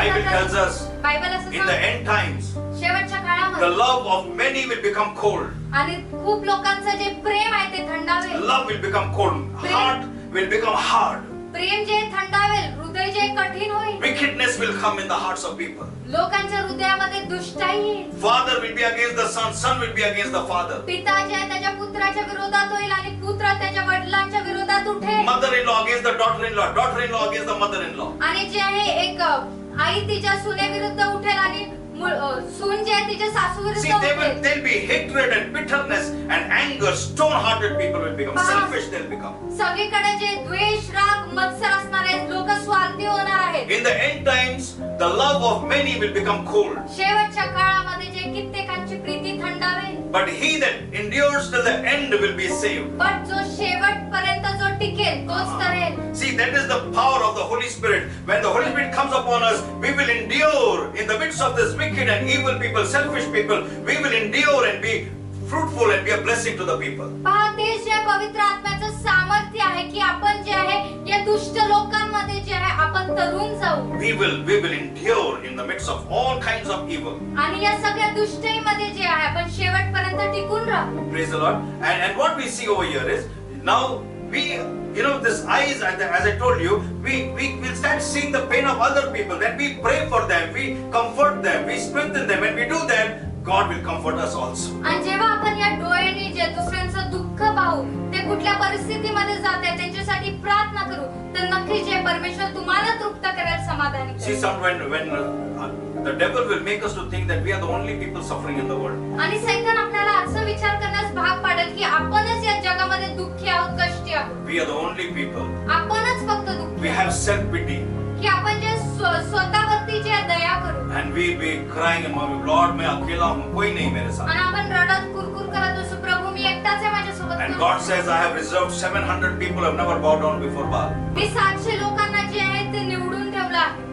Bible tells us Bible असं in the end times शेवटच्या the काळामध्ये love of many will become cold. आणि खूप लोकांचं जे प्रेम आहे ते थंडावेल. Love will become cold. Heart will become hard. प्रेम जे थंडावेल, हृदय जे कठीण होईल. Wickedness will come in the hearts of people. लोकांच्या हृदयामध्ये दुष्टाई येईल. Father will be against the son, son will be against the father. पिता जे आहे त्याच्या पुत्राच्या विरोधात होईल आणि पुत्र त्याच्या वडिलांच्या विरोधात उठेल. Mother-in-law against the daughter-in-law, daughter-in-law against the mother-in-law. आणि जे आहे एक आई तिच्या सुनेविरुद्ध उठेल आणि सून जे आहे तिच्या सासू विरुद्ध See, उठेल. there'll be hatred and bitterness and anger. Stone-hearted people will become selfish. They'll become. सगळीकडे जे द्वेष, राग, मत्सर असणार आहेत, लोक स्वार्थी होणार आहेत. In the end times, the love of many will become cold. शेवटच्या काळामध्ये जे कित्येकांची Preeti थंडावेल. But he that endures till the end will be saved. पण जो शेवटपर्यंत जो टिकेल तोच तरेल. See, that is the power of the Holy Spirit. When the Holy Spirit comes upon us, we will endure in the midst of this wicked and evil people, selfish people. We will endure and be fruitful and be a blessing to the people. पहा, ते जे पवित्र आत्म्याचं सामर्थ्य आहे की आपण जे आहे या दुष्ट लोकांमध्ये जे आहे आपण तरुण जाऊ. We will endure in the midst of all kinds of evil. आणि या सगळ्या दुष्टाईमध्ये जे आहे आपण शेवटपर्यंत टिकून राहू. Praise the Lord. And what we see over here is now we, this eyes, as I told you, we will start seeing the pain of other people. Then we pray for them, we comfort them, we strengthen them. When we do that, God will comfort us also. आणि जेव्हा आपण या डोळ्यांनी जे दुसऱ्यांचं दुःख पाहू, ते कुठल्या परिस्थितीमध्ये जात आहे त्यांच्यासाठी प्रार्थना करू, तर नक्कीच जे परमेश्वर तुम्हाला तृप्त करेल, समाधानी See, करेल. when the devil will make us to think that we are the only people suffering in the world. आणि सैतान आपल्याला असं विचार करण्यास भाग पाडेल की आपणच या जगामध्ये दुःखी आहोत, कष्टी आहोत. We are the only people. आपणच फक्त दुःखी We have self-pity. की आपण जे स्वतःवरती जे दया करू. And we be crying and murmuring, Lord, मैं अकेला हूँ, कोई नहीं मेरे साथ. आणि आपण रडत कुरकुर करत असू, प्रभू मी एकटाच आहे, माझ्यासोबत And कोणी God नाही. says, I have reserved 700 people who have never bowed down before Baal. मी 700 लोकांना जे आहे ते निवडून ठेवलं आहे.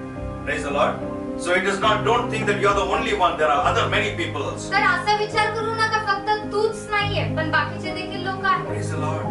Praise the Lord. So it is not, don't think that you are the only one. There are other many people also. तर असा विचार करू नका फक्त तूच नाहीये, पण बाकीचे देखील लोक आहेत. Praise the Lord.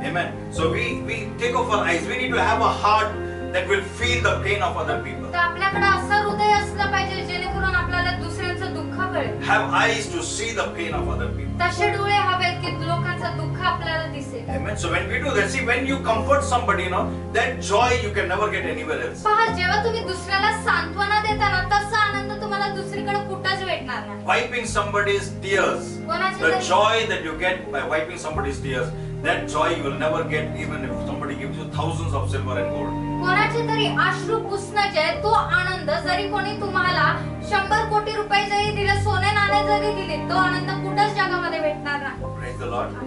Amen. So we take off our eyes. We need to have a heart that will feel the pain of other people. तर आपल्याकडे असं हृदय असलं पाहिजे जेणेकरून आपल्याला दुसऱ्यांचं दुःख कळेल. Have eyes to see the pain of other people. तसे डोळे हवेत की लोकांचं दुःख आपल्याला दिसेल. Amen. So when we do that, see, when you comfort somebody, that joy you can never get anywhere else. पहा, जेव्हा तुम्ही दुसऱ्याला सांत्वना देता ना, तसा आनंद तुम्हाला दुसरीकडे कुठंच भेटणार नाही. Wiping somebody's tears, the joy that you get by wiping somebody's tears, that joy you will never get even if somebody gives you thousands of silver and gold. कोणाचे तरी अश्रू पुसण्याचे तो आनंद जरी कोणी तुम्हाला 100 कोटी रुपये जरी दिले, सोने नाणे जरी दिले, तो आनंद कुठंच जगामध्ये भेटणार नाही. Praise the Lord.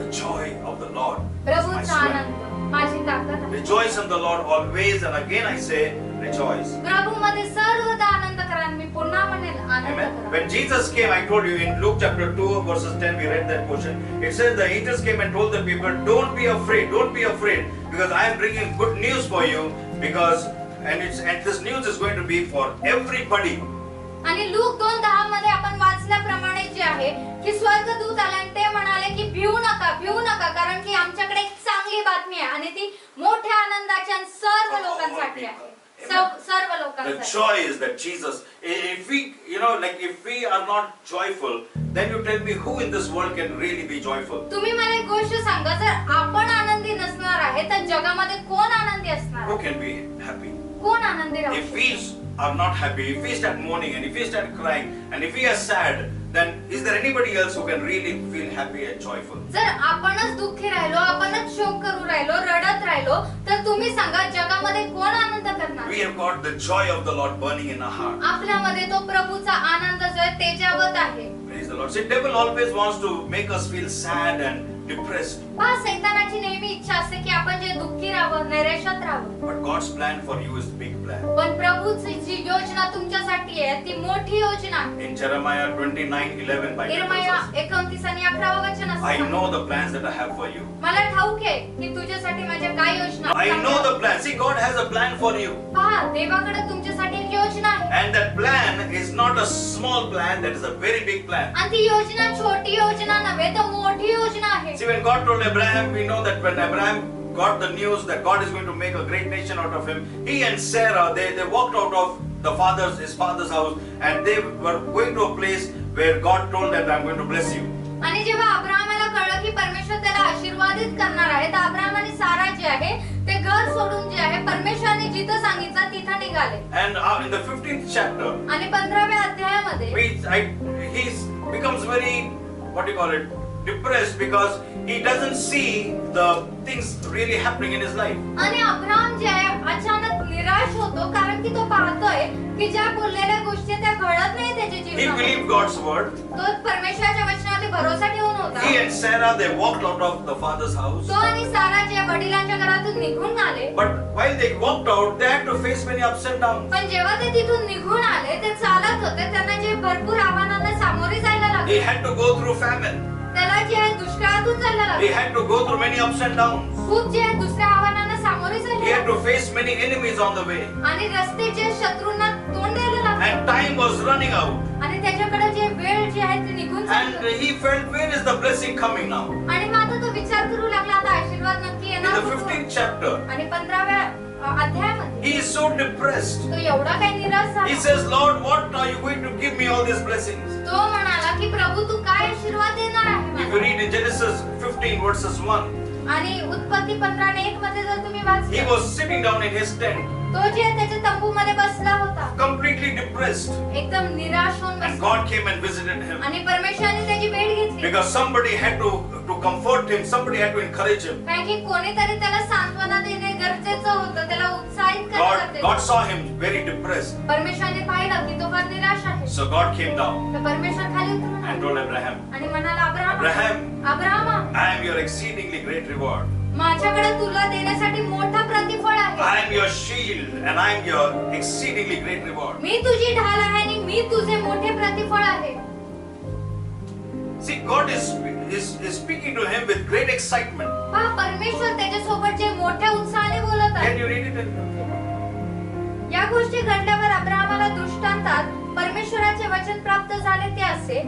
The joy of the Lord is my प्रभूचा strength. आनंद माझी ताकद आहे. Rejoice in the Lord always, and again I say, rejoice. प्रभूमध्ये सर्वदा आनंद करा. मी पुन्हा म्हणेल आनंद Amen. करा. When Jesus came, I told you in Luke chapter 2 verses 10, we read that portion. It says the angels came and told the people, don't be afraid, because I am bringing good news for you, and this news is going to be for everybody. आणि look 2:10 मध्ये आपण वाचल्याप्रमाणे जे आहे की स्वर्गदूत आले आणि ते म्हणाले की भिवू नका, कारण की आमच्याकडे एक चांगली बातमी आहे आणि ती मोठ्या आनंदाची आणि सर्व लोकांसाठी आहे. सर्व The लोकांसाठी. joy is that Jesus, if we are not joyful, then you tell me who in this world can really be joyful? तुम्ही मला एक गोष्ट सांगा, जर आपण आनंदी नसणार आहे तर जगामध्ये कोण आनंदी असणार? Who can be happy? कोण आनंदी राहू? If we are not happy, if we start mourning and if we start crying and if we are sad, then is there anybody else who can really feel happy and joyful? जर आपणच दुःखी राहिलो, आपणच शोक करू राहिलो, रडत राहिलो, तर तुम्ही सांगा जगामध्ये कोण आनंद करणार? We have got the joy of the Lord burning in our heart. आपल्यामध्ये तो प्रभूचा आनंद जो आहे तेजावत आहे. Praise the Lord. See, devil always wants to make us feel sad and depressed. पहा, सैतानाची नेहमी इच्छा असते की आपण जे दुःखी राहावं, नैराश्यात राहावं. But God's plan for you is the big plan. पण प्रभूची जी योजना तुमच्यासाठी आहे ती मोठी योजना आहे. In Jeremiah 29:11 Bible यिर्मया tells us, 29 आणि 11 वचन असं I सांगतं. know the plans that I have for you. मला ठाऊक आहे की तुझ्यासाठी माझ्या काय योजना I आहेत. know the plan. See, God has a plan for you. पहा, देवाकडे तुमच्यासाठी एक योजना आहे. And that plan is not a small plan, that is a very big plan. आणि ती योजना छोटी योजना नव्हे तर मोठी योजना आहे. See, when God told Abraham, we know that when Abraham got the news that God is going to make a great nation out of him, he and Sarah, they walked out of his father's house, and they were going to a place where God told them, I'm going to bless you. आणि जेव्हा अब्राहमाला कळलं की परमेश्वर त्याला आशीर्वादित करणार आहे, तर Abraham आणि सारा जे आहे ते घर सोडून जे आहे परमेश्वराने जिथं सांगितलं तिथं निघाले. And in the 15th chapter, आणि 15व्या अध्यायामध्ये he becomes very, what do you call it, depressed, because he doesn't see the things really happening in his life. आणि अब्राहम जे आहे अचानक निराश होतो, कारण की तो पाहतोय की ज्या बोललेल्या गोष्टी त्या घडत नाही त्याच्या He जीवनात. believed God's word. तो परमेश्वराच्या वचनावरती भरोसा ठेवून होता. He and Sarah, they walked out of the father's house. तो आणि सारा जे वडिलांच्या घरातून निघून आले, But while they walked out, they had to face many ups and downs. पण जेव्हा ते तिथून निघून आले ते चालत होते, त्यांना जे भरपूर आव्हानांना सामोरे जायला He लागले. had to go through famine. त्याला जे आहे दुष्काळातून जायला He लागले. had to go through many ups and downs. खूप जे आहे दुसऱ्या आव्हानांना सामोरे He जायला had to लागले. face many enemies on the way. आणि रस्त्याचे शत्रूंना तोंड द्यायला लागले. And time was running out. आणि त्याच्याकडे जे वेळ जे आहे ते निघून And चाललं. he felt, where is the blessing coming now? आणि मग आता तो विचार करू लागला, आता आशीर्वाद नक्की In येणार the कुठून? 15th chapter, आणि 15व्या अध्यायामध्ये he is so depressed. तो एवढा काही निराश He झाला. says, Lord, what are you going to give me all these blessings? तो म्हणाला की प्रभू तू काय आशीर्वाद देणार आहे If you मला? read in Genesis 15 verses 1, आणि उत्पत्ती 15:1 मध्ये जर तुम्ही he वाचलं, was sitting down in his tent, तो जे त्याच्या तंबूमध्ये बसला होता, completely depressed. एकदम निराश होऊन And बसला. God came and visited him. आणि परमेश्वराने त्याची भेट घेतली. Because somebody had to comfort him, somebody had to encourage him. कारण की कोणीतरी त्याला सांत्वना देणे गरजेचं होतं, त्याला उत्साहित करणं God गरजेचं. saw him very depressed. परमेश्वराने पाहिलं की तो फार निराश आहे. So God came down तर परमेश्वर खाली उतरून and आला told Abraham, आणि म्हणाला, Abraham, अब्राहमा, I am your exceedingly great reward. माझ्याकडे तुला देण्यासाठी मोठा प्रतिफळ आहे. I am your shield and I am your exceedingly great reward. मी तुझी ढाल आहे आणि मी तुझे मोठे प्रतिफळ आहे. See, God is speaking to him with great excitement. पहा, परमेश्वर त्याच्यासोबत जे मोठ्या उत्साहाने बोलत आहे. Can you read it? या गोष्टी घडल्यावर अब्राहमाला दृष्टांतात परमेश्वराचे वचन प्राप्त झाले ते असे,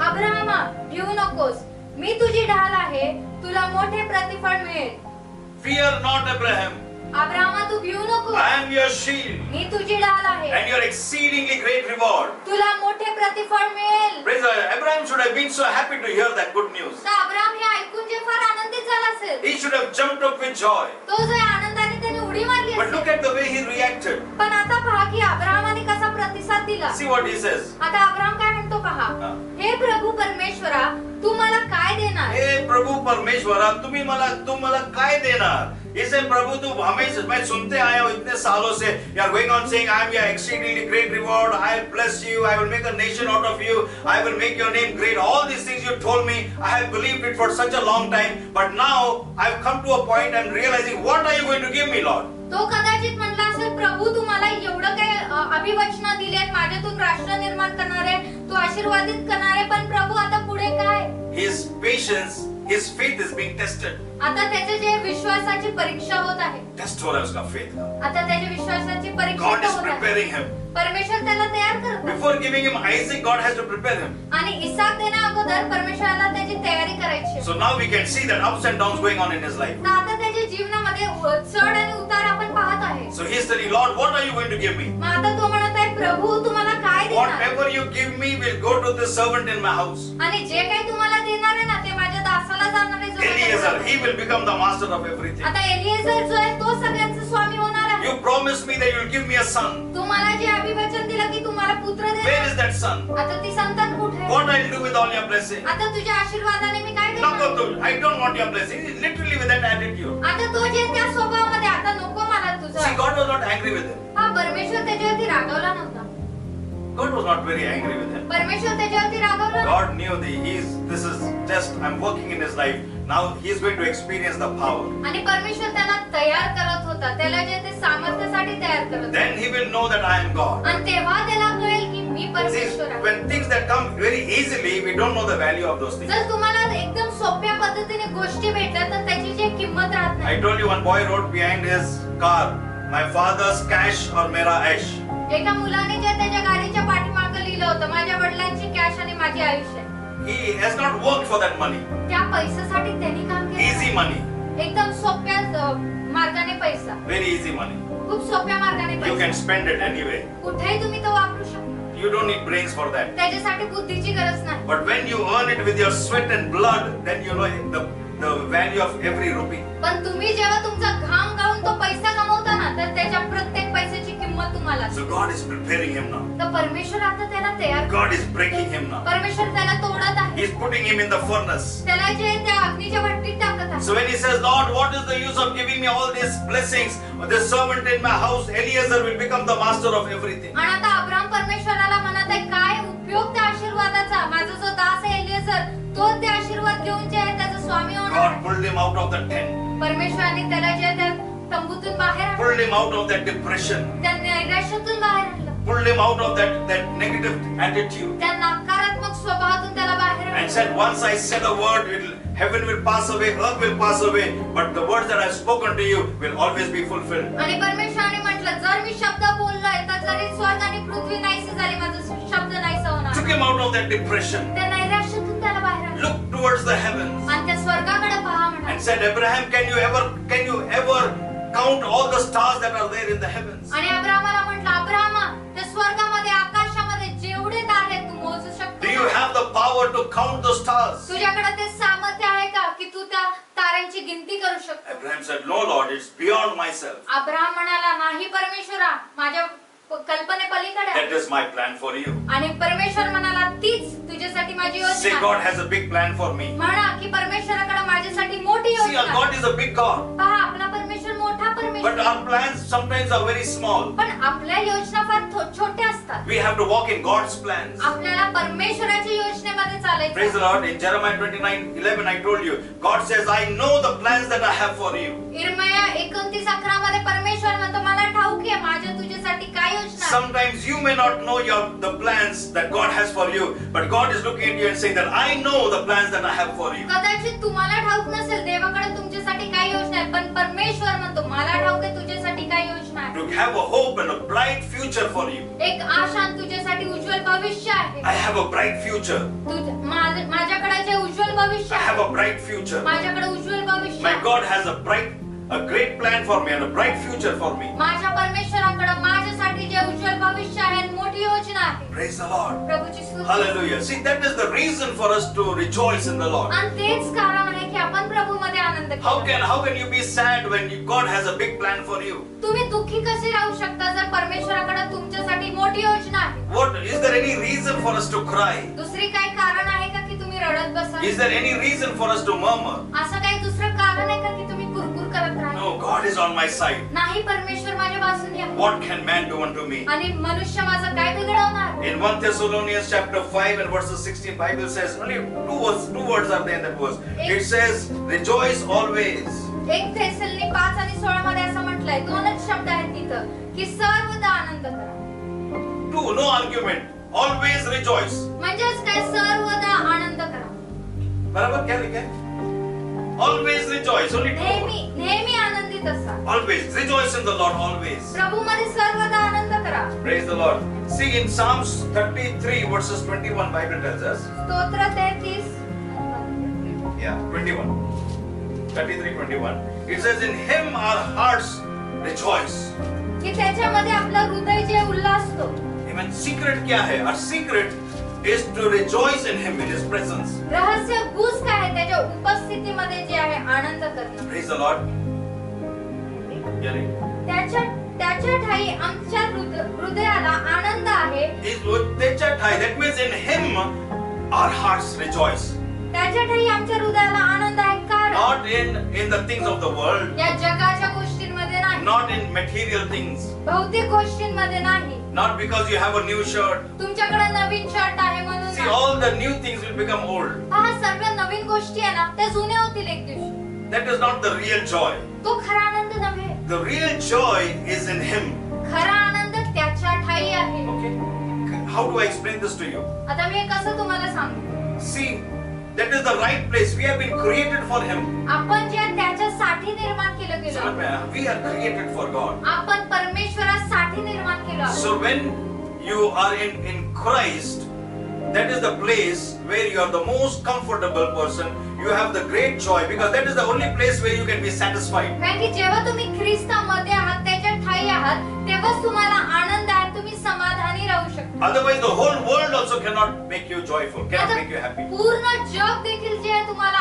अब्राहमा, भिवू नकोस, मी तुझी ढाल आहे, तुला मोठे प्रतिफळ मिळेल. Fear not, Abraham. अब्राहमा, तू भिवू नको, I am your shield मी तुझी ढाल आहे, and your exceedingly great reward. तुला मोठे प्रतिफळ मिळेल. Praise the Lord. Abraham should have been so happy to hear that good news. तर अब्राहम हे ऐकून जे फार आनंदित झाला असेल, He should have jumped up with joy. तो जो आनंदाने त्याने उडी मारली But look असेल. at the way he reacted. पण आता पहा की अब्राहमाने कसा प्रतिसाद दिला. See what he says. आता अब्राहम काय म्हणतो पहा, हा. हे प्रभू परमेश्वरा, तू मला काय देणार? हे प्रभु परमेश्वरा, तुम मला काय देणार? इसे प्रभु तू हमेशा, मैं सुनते आया हूँ इतने सालों से, you are going on saying I am your exceedingly great reward, I will bless you, I will make a nation out of you, I will make your name great. All these things you told me, I have believed it for such a long time, but now I have come to a point and realizing, what are you going to give me, Lord? तो कदाचित म्हटला असेल, प्रभू तू मला एवढं काय अभिवचन दिलेत, माझ्यातून राष्ट्र निर्माण करणारे, तू आशीर्वादित करणारे, पण प्रभू आता पुढे काय? His patience, his faith is being tested. आता त्याच्या जे विश्वासाची परीक्षा होत आहे. Test हो रहा है उसका faith का. आता त्याच्या विश्वासाची परीक्षा God is होत आहे. preparing him. परमेश्वर त्याला तयार करतो. Before giving him Isaac, God has to prepare him. आणि इसाक देण्या अगोदर परमेश्वराला त्याची तयारी करायची आहे. So now we can see that ups and downs going on in his life. तर आता त्याच्या जीवनामध्ये चढ आणि उतार आपण पाहत आहे. So he is telling, Lord, what are you going to give me? मग आता तो म्हणत आहे, प्रभू तुम्हाला काय देणार? Whatever you give me will go to the servant in my house. आणि जे काही तुम्हाला देणार आहे ना, ते माझ्या दासाला जाणार आहे, जो Eliezer, माझ्या he will become the master of everything. आता एलिएझर जो आहे तो सगळ्यांचा स्वामी होणार आहे. You promised me that you will give me a son. तुम्हाला जे अभिवचन दिलं की तुम्हाला पुत्र Where देणार. is that son? आता ती संतान कुठे आहे? What I'll do with all your blessing? आता तुझ्या आशीर्वादाने मी काय No, देणार? no, I don't want your blessing. Literally with that attitude. आता तो जे त्या स्वभावामध्ये, आता नको मला See, तुझा. God was not angry with him. हा, परमेश्वर त्याच्यावरती रागवला नव्हता. God was not very angry with him. परमेश्वर त्याच्यावरती रागवला नव्हता. God knew this is just, I'm working in his life. Now he is going to experience the power. आणि परमेश्वर त्याला तयार करत होता, त्याला जे ते सामर्थ्यासाठी तयार करत होता. Then he will know that I am God. आणि तेव्हा त्याला कळेल की मी See, परमेश्वर आहे. when things that come very easily, we don't know the value of those things. जर तुम्हाला एकदम सोप्या पद्धतीने गोष्टी भेटल्या तर त्याची जी किंमत राहत नाही. I told you one boy wrote behind his car, my father's cash or mera aish. एका मुलाने जे त्याच्या गाडीच्या पाठीमागे लिहिलं होतं, माझ्या वडिलांची कॅश आणि माझे आयुष्य. He has not worked for that money. त्या पैशासाठी त्यांनी काम केलं. Easy money. एकदम सोप्या मार्गाने पैसा, very easy money. खूप सोप्या मार्गाने You पैसा, can spend it anyway. कुठेही तुम्ही तो वापरू शकता. You don't need brains for that. त्याच्यासाठी बुद्धीची गरज नाही. But when you earn it with your sweat and blood, then you know the value of every rupee. पण तुम्ही जेव्हा तुमचा घाम गाळून तो पैसा कमवता ना, तर त्याच्या प्रत्येक पैशाची किंमत तुम्हाला. So God is preparing him now. तर परमेश्वर आता त्याला तयार, God is breaking him now. परमेश्वर त्याला तोडत आहे, He's putting him in the furnace. त्याला जे त्या अग्नीच्या भट्टीत टाकत आहे. So when he says, Lord, what is the use of giving me all these blessings? This servant in my house, Eliezer, will become the master of everything. आणि आता Abram परमेश्वराला म्हणत आहे, काय उपयोग त्या आशीर्वादाचा? माझा जो दास आहे एलिएझर, तो ते आशीर्वाद घेऊन जे आहे त्याचा स्वामी होणार God आहे. pulled him out of the tent, परमेश्वराने त्याला जे त्या तंबूतून बाहेर आणलं, pulled him out of that depression, त्या नैराश्यातून बाहेर आणलं, pulled him out of that negative attitude, त्या नकारात्मक स्वभावातून त्याला बाहेर and आणलं. said, once I said a word, heaven will pass away, earth will pass away, but the words that I have spoken to you will always be fulfilled. आणि परमेश्वराने म्हटलं, जर मी शब्द बोललोय तर जरी स्वर्ग आणि पृथ्वी नाहीसे झाली, माझा शब्द नाहीसा होणार. Took him out of that depression, त्या नैराश्यातून त्याला बाहेर आणलं looked towards the heavens, आणि त्या स्वर्गाकडे पहा म्हणाले. and said, Abraham, can you ever count all the stars that are there in the heavens? आणि अब्रामाला म्हटलं, अब्रामा, त्या स्वर्गामध्ये आकाशामध्ये जेवढे तारे आहेत तू मोजू Do you शकतो? have the power to count the stars? तुझ्याकडे ते सामर्थ्य आहे का की तू त्या ताऱ्यांची गिनती करू शकतो? Abraham said, no Lord, it's beyond myself. Abram म्हणाला, नाही परमेश्वरा, माझ्या कल्पनेपलीकडे आहे. That is my plan for you. आणि परमेश्वर म्हणाला, तीच तुझ्यासाठी माझी Say योजना God आहे. has a big plan for me. म्हणा की परमेश्वराकडे माझ्यासाठी मोठी See, योजना our आहे. God is a big God. पहा, आपला परमेश्वर मोठा But परमेश्वर our आहे. plans sometimes are very small. पण आपल्या योजना फार छोट्या असतात. We have to walk in God's plans. आपल्याला परमेश्वराच्या योजनेमध्ये Praise the चालायचं. Lord. In Jeremiah 29:11, I told you, God says, I know the plans that I have for you. इर्मया 29:11 मध्ये परमेश्वर म्हणतो, मला ठाऊक आहे माझ्या तुझ्यासाठी काय योजना आहे. Sometimes you may not know the plans that God has for you, but God is looking at you and saying that I know the plans that I have for you. कदाचित तुम्हाला ठाऊक नसेल देवाकडे तुमच्यासाठी काय योजना आहे, पण परमेश्वर म्हणतो, मला ठाऊक आहे तुझ्यासाठी काय योजना आहे. To have a hope and a bright future for you. एक आशा आणि तुझ्यासाठी उज्ज्वल भविष्य आहे. I have a bright future. माझ्याकडे जे उज्ज्वल भविष्य I have आहे, a bright future. माझ्याकडे उज्ज्वल भविष्य My आहे. God has a great plan for me and a bright future for me. माझ्या परमेश्वराकडे माझ्यासाठी जे उज्ज्वल भविष्य आहे आणि मोठी योजना आहे. Praise the Lord. प्रभूची स्तुती. Hallelujah. See, that is the reason for us to rejoice in the Lord. आणि तेच कारण आहे की आपण प्रभूमध्ये आनंद How घेतो. can you be sad when God has a big plan for you? तुम्ही दुःखी कसे राहू शकता जर परमेश्वराकडे तुमच्यासाठी मोठी योजना आहे? What is there any reason for us to cry? दुसरी काही कारण आहे का की तुम्ही रडत बसा? Is there any reason for us to murmur? असं काही दुसरं कारण आहे का की तुम्ही कुरकुर करत राहा? No, God is on my side. नाही, परमेश्वर माझ्या बाजूने आहे. What can man do unto me? आणि मनुष्य माझं काय बिघडवणार? In 1 Thessalonians chapter 5 and verses 16, Bible says only two words are there in that verse. It says, rejoice always. 1 थेसलोनी 5 आणि 16 मध्ये असं म्हटलंय, दोनच शब्द आहेत तिथं की सर्वदा आनंद करा. No argument. Always rejoice. म्हणजेच काय, सर्वदा आनंद करा. बराबर क्या लिखा है? Always rejoice. Only two words. नेहमी आनंदित असा. Always rejoice in the Lord. Always. प्रभूमध्ये सर्वदा आनंद करा. Praise the Lord. See, in Psalms 33 verses 21, Bible tells us. स्तोत्र 33 Yeah, 21. 33:21. It says, in Him our hearts rejoice. की त्याच्यामध्ये आपलं हृदय जे उल्हासतो. Amen. Secret क्या है? Our secret is to rejoice in Him, in His presence. रहस्य गुस काय आहे? त्याच्या उपस्थितीमध्ये जे आहे आनंद करणं. Praise the Lord. Yeah, त्याच्या ठाई आमच्या हृदयाला आनंद आहे. That means in Him our hearts rejoice. त्याच्या ठाई आमच्या हृदयाला आनंद आहे कारण Not in the things of the world. या जगाच्या गोष्टींमध्ये नाही, Not in material things. भौतिक गोष्टींमध्ये नाही, Not because you have a new shirt. तुमच्याकडे नवीन शर्ट आहे म्हणून See, नाही. all the new things will become old. पहा, सर्व नवीन गोष्टी आहे ना, त्या जुन्या होतील एक दिवशी. That is not the real joy. तो खरा आनंद नव्हे. The real joy is in Him. खरा आनंद त्याच्या ठाई आहे. Okay? How do I explain this to you? आता मी हे कसं तुम्हाला सांगू? See, that is the right place. We have been created for Him. आपण जे त्याच्यासाठी निर्माण केलं गेलं, We are created for God. आपण परमेश्वरासाठी निर्माण केलं. So when you are in Christ, that is the place where you are the most comfortable person. you have the great joy, because that is the only place where you can be satisfied. कारण की जेव्हा तुम्ही ख्रिस्तामध्ये आहात, त्याच्या ठाई आहात, तेव्हाच तुम्हाला आनंद आहे, तुम्ही समाधानी राहू शकता. Otherwise the whole world also cannot make you joyful, cannot आता make you happy. पूर्ण जग देखील जे आहे तुम्हाला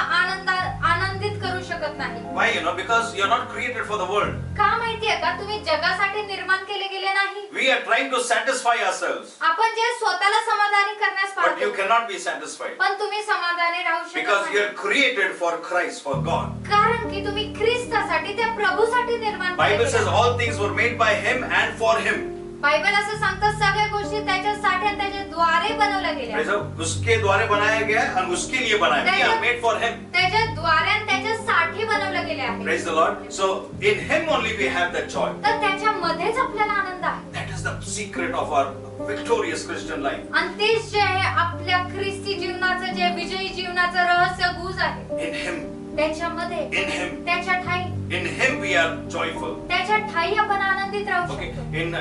आनंदित करू शकत नाही. Why? Because you are not created for the world. का माहितीये का, तुम्ही जगासाठी निर्माण केले गेले नाही. We are trying to satisfy ourselves, आपण जे स्वतःला समाधानी करण्यास but you पाहतो, cannot be satisfied, पण तुम्ही समाधानी राहू शकत because you नाही. are created for Christ, for God. कारण की तुम्ही ख्रिस्तासाठी, त्या प्रभूसाठी निर्माण केले Bible says गेले. all things were made by Him and for Him. Bible असं सांगतात सगळ्या गोष्टी त्याच्यासाठी आणि त्याच्याद्वारे बनवल्या गेल्या. Praise God. उसके द्वारे बनाया गया है और उसके लिए बनाया. We are made for Him. त्याच्याद्वारे आणि त्याच्यासाठी बनवल्या गेल्या आहेत. Praise the Lord. So in Him only we have that joy. तर त्याच्यामध्येच आपल्याला आनंद आहे. That is the secret of our victorious Christian life. आणि तेच जे आहे आपल्या ख्रिस्ती जीवनाचं, जे विजयी जीवनाचं रहस्य गुज आहे. In Him. त्याच्यामध्ये, In Him. त्याच्या ठाई, In Him we are joyful. त्याच्या ठाई आपण आनंदित राहू Okay. शकतो. In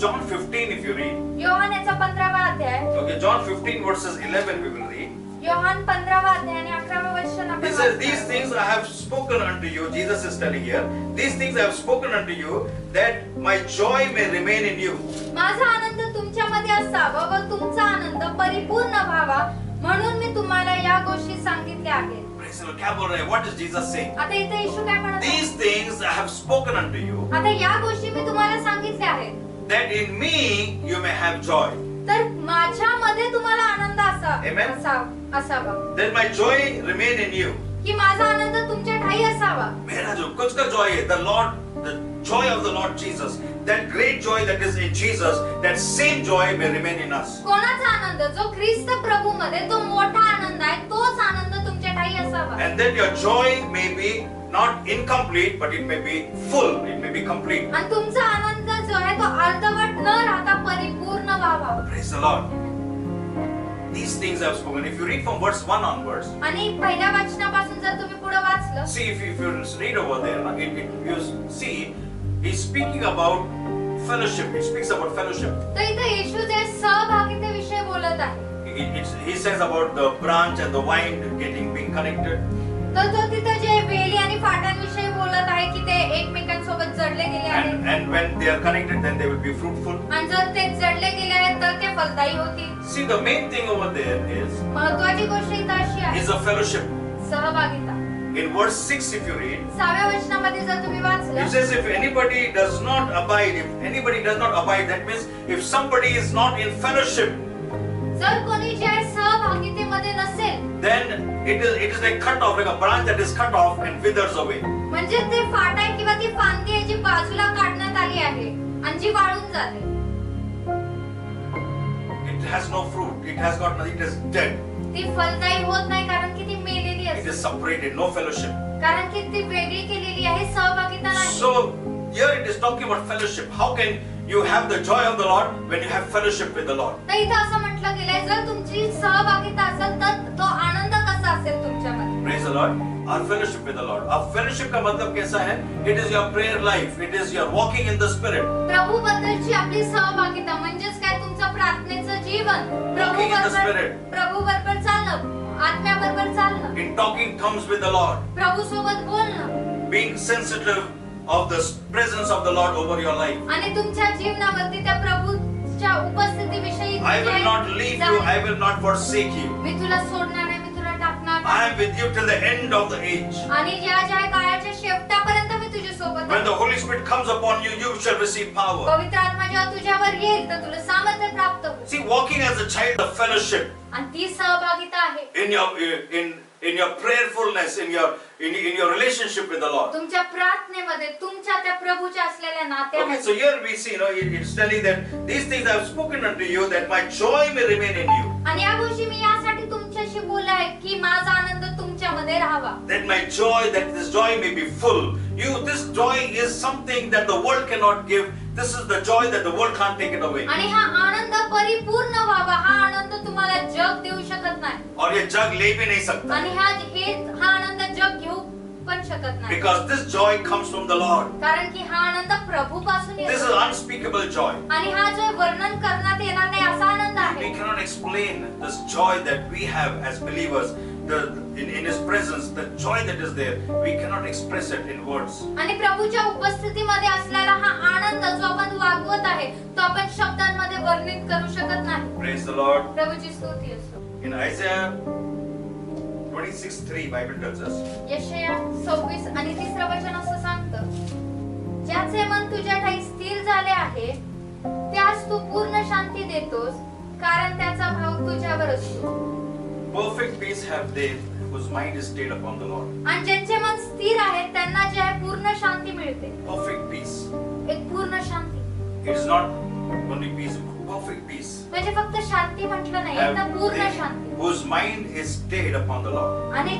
John 15, if you read. योहानेचा 15वा अध्याय, Okay. John 15 verses 11 we will read. Yohan 15वा अध्याय आणि 11वे वचन आपण He says, "These वाचतो. things I have spoken unto you." Jesus is telling here. "These things I have spoken unto you, that my joy may remain in you." माझा आनंद तुमच्यामध्ये असावा व तुमचा आनंद परिपूर्ण व्हावा, म्हणून मी तुम्हाला या गोष्टी सांगितल्या आहेत. Praise the Lord. क्या बोल रहे हैं? What is Jesus saying? आता इथे येशू काय म्हणत आहे? These things I have spoken unto you, आता या गोष्टी मी तुम्हाला सांगितल्या आहेत, that in me you may have joy. तर माझ्यामध्ये तुम्हाला आनंद Amen. असावा, That my joy remain in you. की माझा आनंद तुमच्या ठाई असावा. मेरा जो कुछ का joy है, the Lord, the joy of the Lord Jesus, that great joy that is in Jesus, that same joy may remain in us. कोणाचा आनंद? जो ख्रिस्त प्रभू मध्ये तो मोठा आनंद आहे, तोच आनंद तुमच्या ठाई असावा. And that your joy may be not incomplete, but it may be full, it may be complete. आणि तुमचा आनंद जो आहे तो अर्धवट न राहता परिपूर्ण व्हावा. Praise the Lord. These things I have spoken. If you read from verse 1 onwards, आणि पहिल्या वचनापासून जर तुम्ही पुढे वाचलं, see if you read over there, you see, he's speaking about fellowship. He speaks about fellowship. तर इथे येशू जे सहभागितेविषयी बोलत आहे. He says about the branch and the vine being connected. तर तो तिथे जे वेली आणि फाट्यांविषयी बोलत आहे की ते एकमेकांसोबत जडले गेले आहेत. And when they are connected, then they will be fruitful. आणि जर ते जडले गेले आहेत तर ते फलदायी होतील. See, the main thing over there is महत्त्वाची गोष्ट इथे अशी आहे, a fellowship. सहभागिता. In verse 6, if you read, 6व्या वचनामध्ये जर तुम्ही it वाचलं, says if anybody does not abide, that means if somebody is not in fellowship, जर कोणी जे सहभागितेमध्ये नसेल, then it is like cut off, like a branch that is cut off and withers away. म्हणजे ते फाट आहे किंवा ती फांदी आहे जी बाजूला काढण्यात आली आहे आणि जी वाळून जाते. It has no fruit. It has got nothing. It is dead. ती फलदायी होत नाही कारण की ती मेलेली It असते. is separated. No fellowship. कारण की ती वेगळी केलेली आहे, सहभागिता नाही. So here it is talking about fellowship. How can you have the joy of the Lord when you have fellowship with the Lord? तर इथं असं म्हटलं गेलंय, जर तुमची सहभागिता असेल तर तो आनंद कसा असेल तुमच्यामध्ये. Praise the Lord. Our fellowship with the Lord. Our fellowship का मतलब कैसा है? It is your prayer life. It is your walking in the Spirit. प्रभू बद्दलची आपली सहभागिता म्हणजेच काय, तुमचं प्रार्थनेचं जीवन, Walking in the Spirit. प्रभू बरोबर चालणं, आत्म्याबरोबर चालणं, In talking tongues with the Lord. प्रभू सोबत बोलणं, Being sensitive of the presence of the Lord over your life. आणि तुमच्या जीवनावरती त्या प्रभूच्या उपस्थितीविषयी I will not leave you. I will not forsake you. मी तुला सोडणार नाही, मी तुला टाकणार I नाही. am with you till the end of the age. आणि ज्या काळाच्या शेवटापर्यंत मी तुझ्या सोबत When the Holy Spirit comes upon you, you shall receive power. पवित्र आत्मा जेव्हा तुझ्यावर येईल तर तुला सामर्थ्य प्राप्त होईल. See, walking as a child of fellowship आणि ती सहभागिता आहे in your prayerfulness, in your relationship with the Lord. तुमच्या प्रार्थनेमध्ये, तुमच्या त्या प्रभूच्या असलेल्या Okay, नात्यामध्ये. so here we see, it's telling that these things I have spoken unto you, that my joy may remain in you. आणि या गोष्टी मी यासाठी तुमच्याशी बोलाय की माझा आनंद तुमच्यामध्ये राहावा. That my joy, that this joy may be full. This joy is something that the world cannot give. This is the joy that the world can't take it away. आणि हा आनंद परिपूर्ण व्हावा, हा आनंद तुम्हाला जग देऊ शकत नाही. और ये जग ले भी नहीं सकता. आणि हा आनंद जग घेऊ पण शकत नाही. Because this joy comes from the Lord. कारण की हा आनंद प्रभूपासून This is येतो. unspeakable joy. आणि हा जो वर्णन करण्यात येणार नाही असा आनंद We आहे. cannot explain this joy that we have as believers in His presence, the joy that is there, we cannot express it in words. आणि प्रभूच्या उपस्थितीमध्ये असलेला हा आनंद जो आपण वागवत आहे तो आपण शब्दांमध्ये वर्णित करू शकत नाही. Praise the Lord. प्रभूची स्तुती असो. In Isaiah 26:3, Bible tells us, यशाया 26 आणि 3 वचन असं सांगतं, ज्याचे मन तुझ्या ठाई स्थिर झाले आहे त्यास तू पूर्ण शांती देतोस, कारण त्याचा भाव तुझ्यावर असतो. perfect peace have they whose mind is stayed upon the Lord. आणि ज्यांचे मन स्थिर आहे त्यांना जे आहे पूर्ण शांती मिळते. Perfect peace. एक पूर्ण शांती. It is not only peace, perfect peace. म्हणजे फक्त शांती म्हटलं नाही, Have तर पूर्ण they Shanti. whose mind is stayed upon the Lord. आणि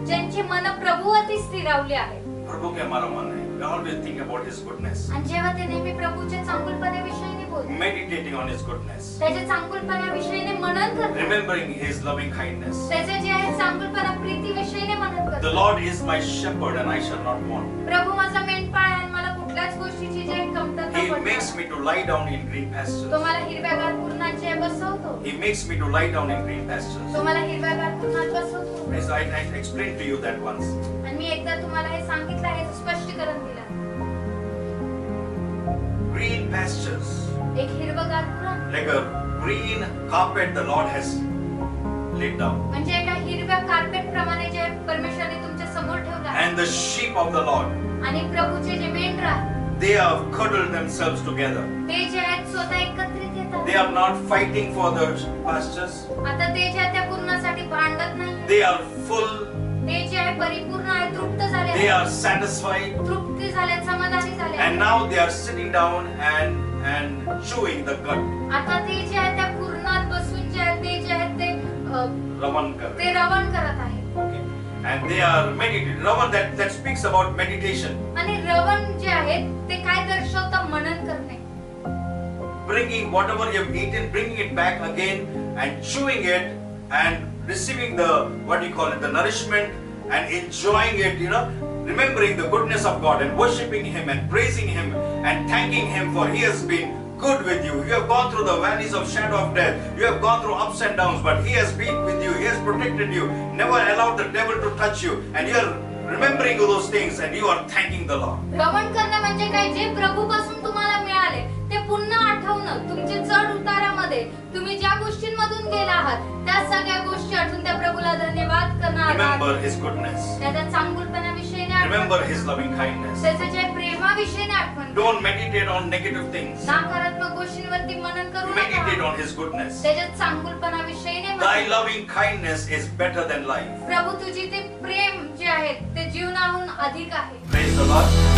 ज्यांची मन प्रभूवरती स्थिरावली आहे. प्रभु के हमारा मन है. We always think about His goodness. आणि जेव्हा ते नेहमी प्रभूच्या चांगुलपणाविषयी बोलतात, Meditating on His goodness. त्याच्या चांगुलपणाविषयी मनन करतात, Remembering His loving kindness. त्याचे जे आहे चांगुलपणा प्रीतीविषयी मनन The करतात. Lord is my shepherd and I shall not want. प्रभू माझा मेंढपाळ आहे आणि मला कुठल्याच गोष्टीची जे कमतरता He पडणार makes नाही. me to lie down in green तो pastures. मला हिरव्यागार कुरणांचे बसवतो. He makes me to lie down in green pastures. तो मला हिरव्यागार कुरणात बसवतो. Yes, I explained to you that once. आणि मी एकदा तुम्हाला हे सांगितलं आहे, स्पष्टीकरण दिलं. Green pastures. एक हिरवगार कुरण Like a green carpet the Lord has laid down. म्हणजे एका हिरव्या कार्पेट प्रमाणे जे परमेश्वराने तुमच्या समोर ठेवलं आहे. And the sheep of the Lord, आणि प्रभूचे जे मेंढर आहेत they have cuddled themselves together. ते जे आहेत स्वतः एकत्रित येतात. They are not fighting for the pastures. आता ते जे आहे त्या कुरणासाठी भांडत नाही. They are full. ते जे आहे परिपूर्ण आहे, तृप्त झाले They आहेत. are satisfied. तृप्ती झाले, समाधानी झाले And now they are sitting down and chewing the cud. आता ते जे आहे त्या कुरणात बसून जे आहे ते जे आहे ते Ravan kar ते रवण करत आहे. Okay. And they are meditating. Ravan that speaks about meditation. आणि रवण जे आहे ते काय दर्शवतं? मनन करणे. Bringing whatever you have eaten, bringing it back again and chewing it and receiving the, what do you call it, the nourishment and enjoying it, remembering the goodness of God and worshiping Him and praising Him and thanking Him for He has been good with you. You have gone through the valleys of shadow of death. You have gone through ups and downs, but He has been with you. He has protected you. Never allowed the devil to touch you. And you are remembering those things and you are thanking the Lord. रवण करणं म्हणजे काय? जे प्रभूपासून तुम्हाला मिळाले ते पुन्हा आठवणं. तुमचे चढ उतारामध्ये तुम्ही ज्या गोष्टींमधून गेला आहात त्या सगळ्या गोष्टी आठवून त्या प्रभूला धन्यवाद करणार. Remember His goodness. त्याच्या चांगुलपणाविषयी Remember His loving kindness. त्याच्या जे प्रेमाविषयी आठवण. Don't meditate on negative things. नकारात्मक गोष्टींवरती मनन करू Meditate नका. on His goodness. त्याच्या चांगुलपणाविषयी Thy loving kindness is better than life. प्रभू तुझी ते प्रेम जे आहे ते जीवनाहून अधिक आहे. Praise the Lord.